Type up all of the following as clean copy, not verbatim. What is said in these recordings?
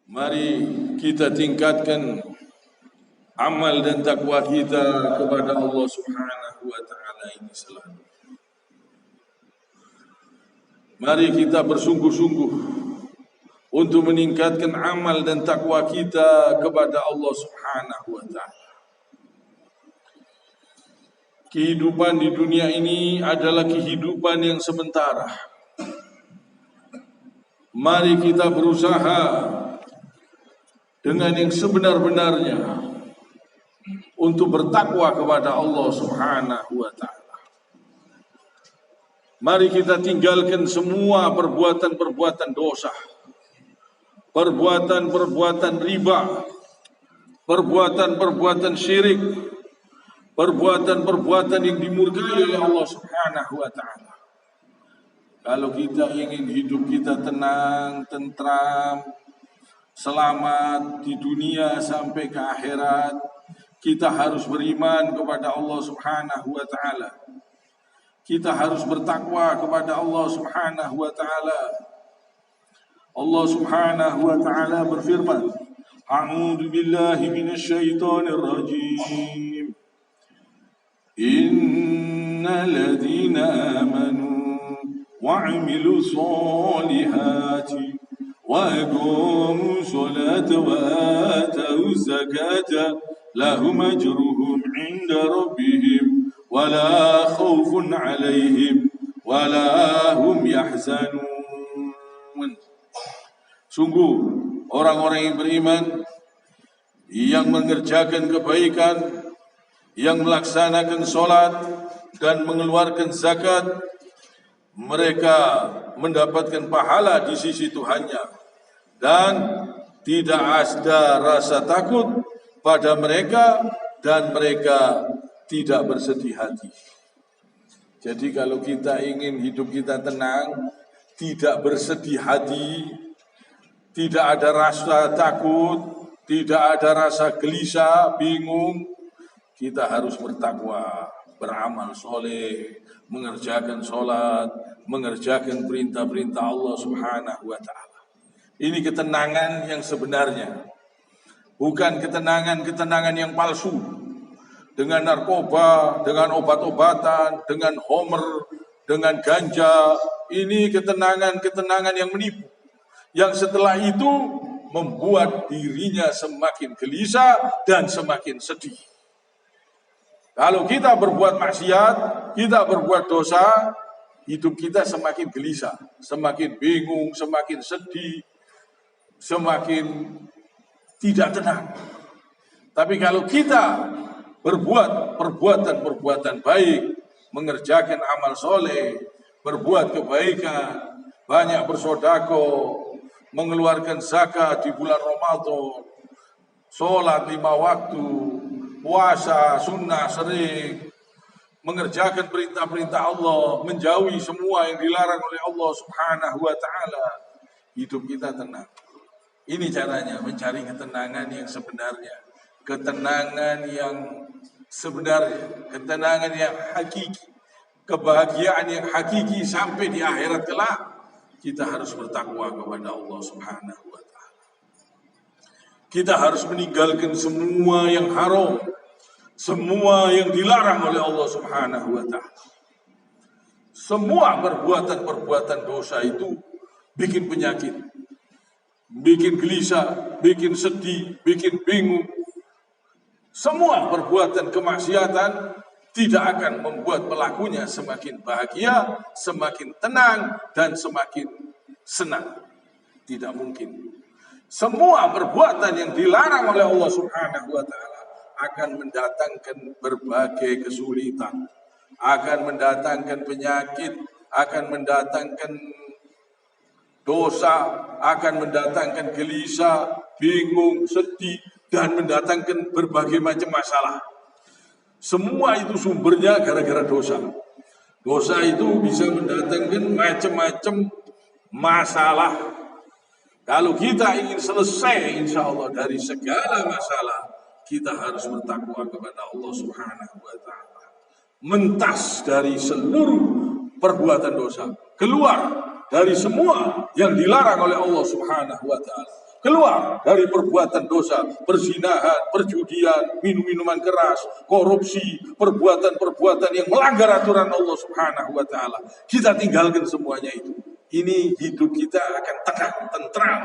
Mari kita tingkatkan amal dan takwa kita kepada Allah Subhanahu wa taala ini selalu. Mari kita bersungguh-sungguh untuk meningkatkan amal dan takwa kita kepada Allah Subhanahu wa taala. Kehidupan di dunia ini adalah kehidupan yang sementara. Mari kita berusaha dengan yang sebenar-benarnya untuk bertakwa kepada Allah Subhanahu wa taala. Mari kita tinggalkan semua perbuatan-perbuatan dosa, perbuatan-perbuatan riba, perbuatan-perbuatan syirik, perbuatan-perbuatan yang dimurkai oleh Allah Subhanahu wa taala. Kalau kita ingin hidup kita tenang, tentram, selamat di dunia sampai ke akhirat, kita harus beriman kepada Allah Subhanahu wa taala. Kita harus bertakwa kepada Allah Subhanahu wa taala. Allah Subhanahu wa taala berfirman, A'udzu billahi minasyaitonir rajim. Innal ladzina amanu wa 'amilus solihati wa aqamus salata wa atawuz zakata lahum ajruhum 'inda rabbihim wala khaufun 'alaihim wala hum yahzanun. Sungguh orang-orang yang beriman, yang mengerjakan kebaikan, yang melaksanakan sholat dan mengeluarkan zakat, mereka mendapatkan pahala di sisi Tuhannya dan tidak ada rasa takut pada mereka dan mereka tidak bersedih hati. Jadi kalau kita ingin hidup kita tenang, tidak bersedih hati, tidak ada rasa takut, tidak ada rasa gelisah, bingung, kita harus bertakwa, beramal soleh, mengerjakan sholat, mengerjakan perintah-perintah Allah Subhanahu wa ta'ala. Ini ketenangan yang sebenarnya, bukan ketenangan yang palsu, dengan narkoba, dengan obat-obatan, dengan homer, dengan ganja. Ini ketenangan yang menipu, yang setelah itu membuat dirinya semakin gelisah dan semakin sedih. Kalau kita berbuat maksiat, kita berbuat dosa, hidup kita semakin gelisah, semakin bingung, semakin sedih, semakin tidak tenang. Tapi kalau kita berbuat perbuatan-perbuatan baik, mengerjakan amal soleh, berbuat kebaikan, banyak bersedekah, mengeluarkan zakat di bulan Ramadan, sholat 5 waktu, puasa sunnah sering, mengerjakan perintah-perintah Allah, menjauhi semua yang dilarang oleh Allah Subhanahu wa taala, hidup kita tenang. Ini caranya mencari ketenangan yang sebenarnya, ketenangan yang sebenarnya, ketenangan yang hakiki, kebahagiaan yang hakiki sampai di akhirat kelak. Kita harus bertakwa kepada Allah Subhanahu wa taala. Kita harus meninggalkan semua yang haram, semua yang dilarang oleh Allah Subhanahu wa taala. Semua perbuatan-perbuatan dosa itu bikin penyakit, bikin gelisah, bikin sedih, bikin bingung. Semua perbuatan kemaksiatan tidak akan membuat pelakunya semakin bahagia, semakin tenang, dan semakin senang. Tidak mungkin. Semua perbuatan yang dilarang oleh Allah Subhanahu wa taala akan mendatangkan berbagai kesulitan, akan mendatangkan penyakit, akan mendatangkan dosa, akan mendatangkan gelisah, bingung, sedih, dan mendatangkan berbagai macam masalah. Semua itu sumbernya gara-gara dosa. Dosa itu bisa mendatangkan macam-macam masalah. Kalau kita ingin selesai insya Allah dari segala masalah, kita harus bertakwa kepada Allah Subhanahu wa ta'ala. Mentas dari seluruh perbuatan dosa, keluar dari semua yang dilarang oleh Allah Subhanahu wa ta'ala, keluar dari perbuatan dosa, perzinahan, perjudian, minum-minuman keras, korupsi, perbuatan-perbuatan yang melanggar aturan Allah Subhanahu wa taala. Kita tinggalkan semuanya itu. Ini hidup kita akan tenang, tentram,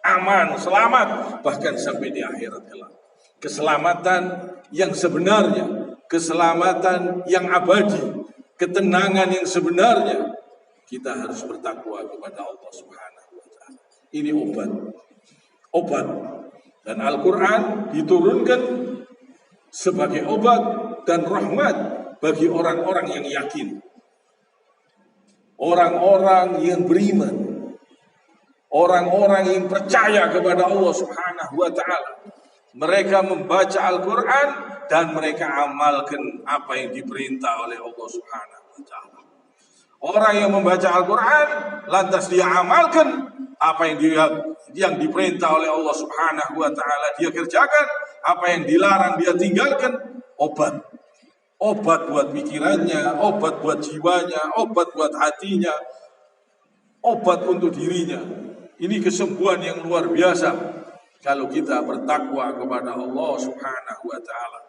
aman, selamat, bahkan sampai di akhirat kelak. Keselamatan yang sebenarnya, keselamatan yang abadi, ketenangan yang sebenarnya, kita harus bertakwa kepada Allah Subhanahu wa taala. Ini obat. Dan Al-Quran diturunkan sebagai obat dan rahmat bagi orang-orang yang yakin, orang-orang yang beriman, orang-orang yang percaya kepada Allah Subhanahu wa taala. Mereka membaca Al-Quran dan mereka amalkan apa yang diperintah oleh Allah Subhanahu wa taala. Orang yang membaca Al-Quran lantas dia amalkan apa yang diperintah oleh Allah Subhanahu wa taala, dia kerjakan, apa yang dilarang dia tinggalkan. Obat buat pikirannya, obat buat jiwanya, obat buat hatinya, obat untuk dirinya. Ini kesembuhan yang luar biasa. Kalau kita bertakwa kepada Allah Subhanahu wa taala,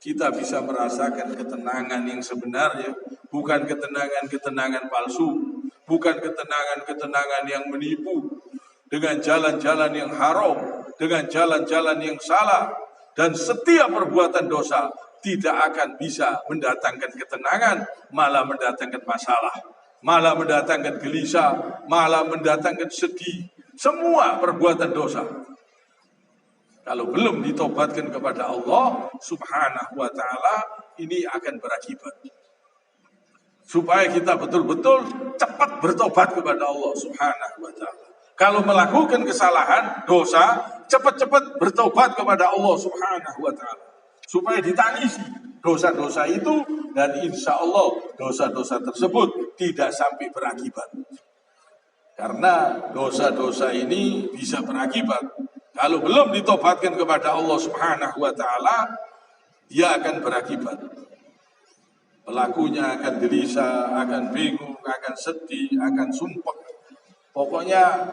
kita bisa merasakan ketenangan yang sebenarnya, bukan ketenangan-ketenangan palsu, bukan ketenangan-ketenangan yang menipu, dengan jalan-jalan yang haram, dengan jalan-jalan yang salah, dan setiap perbuatan dosa tidak akan bisa mendatangkan ketenangan, malah mendatangkan masalah, malah mendatangkan gelisah, malah mendatangkan sedih. Semua perbuatan dosa, kalau belum ditobatkan kepada Allah Subhanahu wa taala, ini akan berakibat. Supaya kita betul-betul cepat bertobat kepada Allah Subhanahu wa taala. Kalau melakukan kesalahan, dosa, cepat-cepat bertobat kepada Allah Subhanahu wa taala. Supaya ditangisi dosa-dosa itu, dan insya Allah dosa-dosa tersebut tidak sampai berakibat. Karena dosa-dosa ini bisa berakibat. Kalau belum ditobatkan kepada Allah Subhanahu wa taala, dia akan berakibat. Pelakunya akan gelisah, akan bingung, akan sedih, akan sumpah. Pokoknya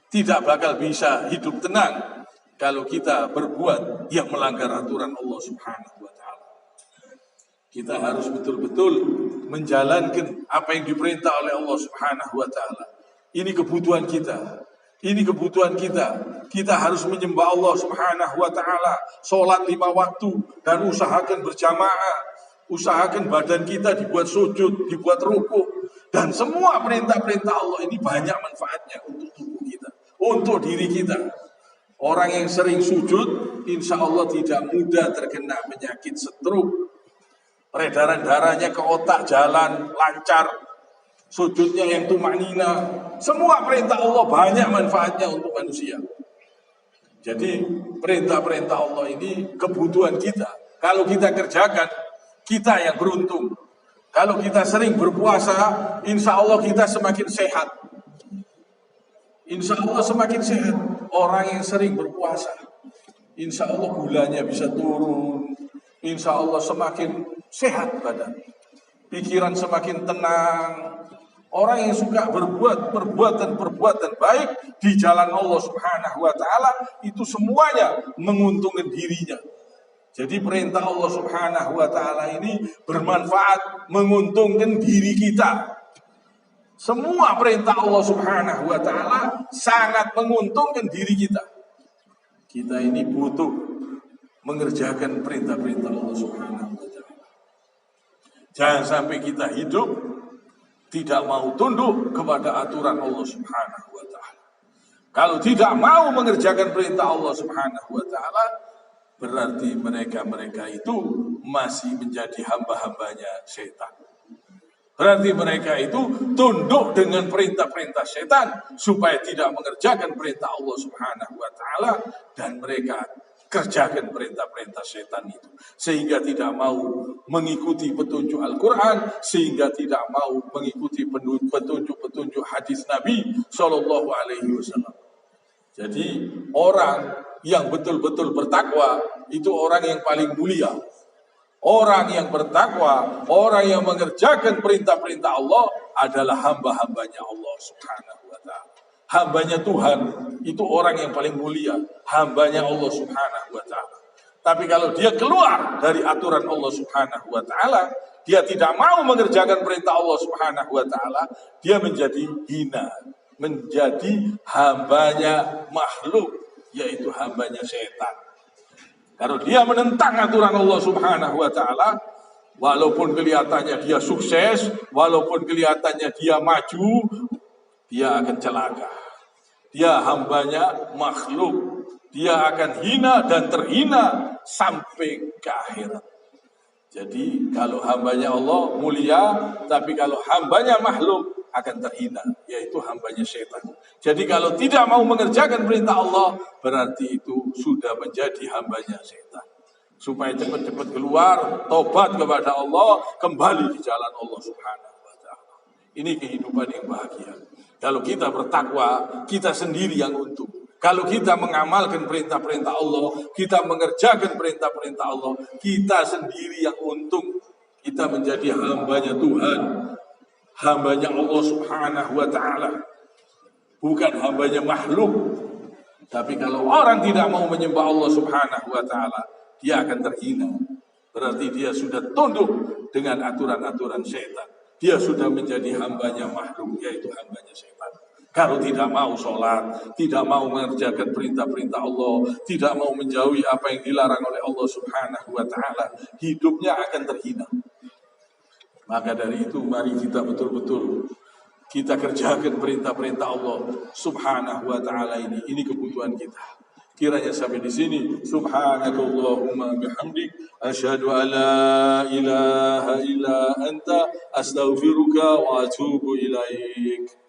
tidak bakal bisa hidup tenang kalau kita berbuat yang melanggar aturan Allah Subhanahu wa taala. Kita harus betul-betul menjalankan apa yang diperintah oleh Allah Subhanahu wa taala. Ini kebutuhan kita. Ini kebutuhan kita. Kita harus menyembah Allah Subhanahu wa taala, sholat 5 waktu, dan usahakan berjamaah. Usahakan badan kita dibuat sujud, dibuat rukuk, dan semua perintah-perintah Allah ini banyak manfaatnya untuk tubuh kita, untuk diri kita. Orang yang sering sujud, insya Allah tidak mudah terkena penyakit stroke. Peredaran darahnya ke otak jalan lancar. Sujudnya yang tumanina. Semua perintah Allah banyak manfaatnya untuk manusia. Jadi perintah-perintah Allah ini kebutuhan kita. Kalau kita kerjakan, kita yang beruntung. Kalau kita sering berpuasa, insya Allah kita semakin sehat. Insya Allah semakin sehat. Orang yang sering berpuasa, insya Allah gulanya bisa turun. Insya Allah semakin sehat badan. Pikiran semakin tenang. Orang yang suka berbuat perbuatan-perbuatan baik di jalan Allah Subhanahu wa taala, itu semuanya menguntungkan dirinya. Jadi perintah Allah Subhanahu wa taala ini bermanfaat, menguntungkan diri kita. Semua perintah Allah Subhanahu wa taala sangat menguntungkan diri kita. Kita ini butuh mengerjakan perintah-perintah Allah Subhanahu wa taala. Jangan sampai kita hidup tidak mau tunduk kepada aturan Allah Subhanahu wa taala. Kalau tidak mau mengerjakan perintah Allah Subhanahu wa taala, berarti mereka itu masih menjadi hamba-hambanya setan. Berarti mereka itu tunduk dengan perintah-perintah setan supaya tidak mengerjakan perintah Allah Subhanahu wa taala, dan mereka kerjakan perintah-perintah setan itu, sehingga tidak mau mengikuti petunjuk Al-Quran, sehingga tidak mau mengikuti petunjuk-petunjuk hadis Nabi Shallallahu Alaihi Wasallam. Jadi orang yang betul-betul bertakwa itu orang yang paling mulia. Orang yang bertakwa, orang yang mengerjakan perintah-perintah Allah adalah hamba-hambanya Allah Subhanahu wa taala. Hambanya Tuhan itu orang yang paling mulia, hambanya Allah Subhanahu wa Ta'ala. Tapi kalau dia keluar dari aturan Allah Subhanahu wa Ta'ala, dia tidak mau mengerjakan perintah Allah Subhanahu wa Ta'ala, dia menjadi hina, menjadi hambanya makhluk, yaitu hambanya setan. Kalau dia menentang aturan Allah Subhanahu wa Ta'ala, walaupun kelihatannya dia sukses, walaupun kelihatannya dia maju, dia akan celaka. Dia hambanya makhluk. Dia akan hina dan terhina sampai ke akhirat. Jadi kalau hambanya Allah mulia, tapi kalau hambanya makhluk akan terhina, yaitu hambanya setan. Jadi kalau tidak mau mengerjakan perintah Allah, berarti itu sudah menjadi hambanya setan. Supaya cepat-cepat keluar, tobat kepada Allah, kembali di jalan Allah Subhanahu wa Ta'ala. Ini kehidupan yang bahagia. Kalau kita bertakwa, kita sendiri yang untung. Kalau kita mengamalkan perintah-perintah Allah, kita mengerjakan perintah-perintah Allah, kita sendiri yang untung. Kita menjadi hambanya Tuhan, hambanya Allah Subhanahu wa Ta'ala, bukan hambanya makhluk. Tapi kalau orang tidak mau menyembah Allah Subhanahu wa Ta'ala, dia akan terhina. Berarti dia sudah tunduk dengan aturan-aturan setan. Dia sudah menjadi hambanya makhluk, yaitu hambanya setan. Kalau tidak mau sholat, tidak mau mengerjakan perintah-perintah Allah, tidak mau menjauhi apa yang dilarang oleh Allah Subhanahu wa Ta'ala, hidupnya akan terhina. Maka dari itu mari kita betul-betul kita kerjakan perintah-perintah Allah Subhanahu wa Ta'ala ini. Ini kebutuhan kita. Kiranya sampai di sini. Subhanakallahumma bihamdik, asyhadu an la ilaha illa anta, astaghfiruka wa atubu ilaik.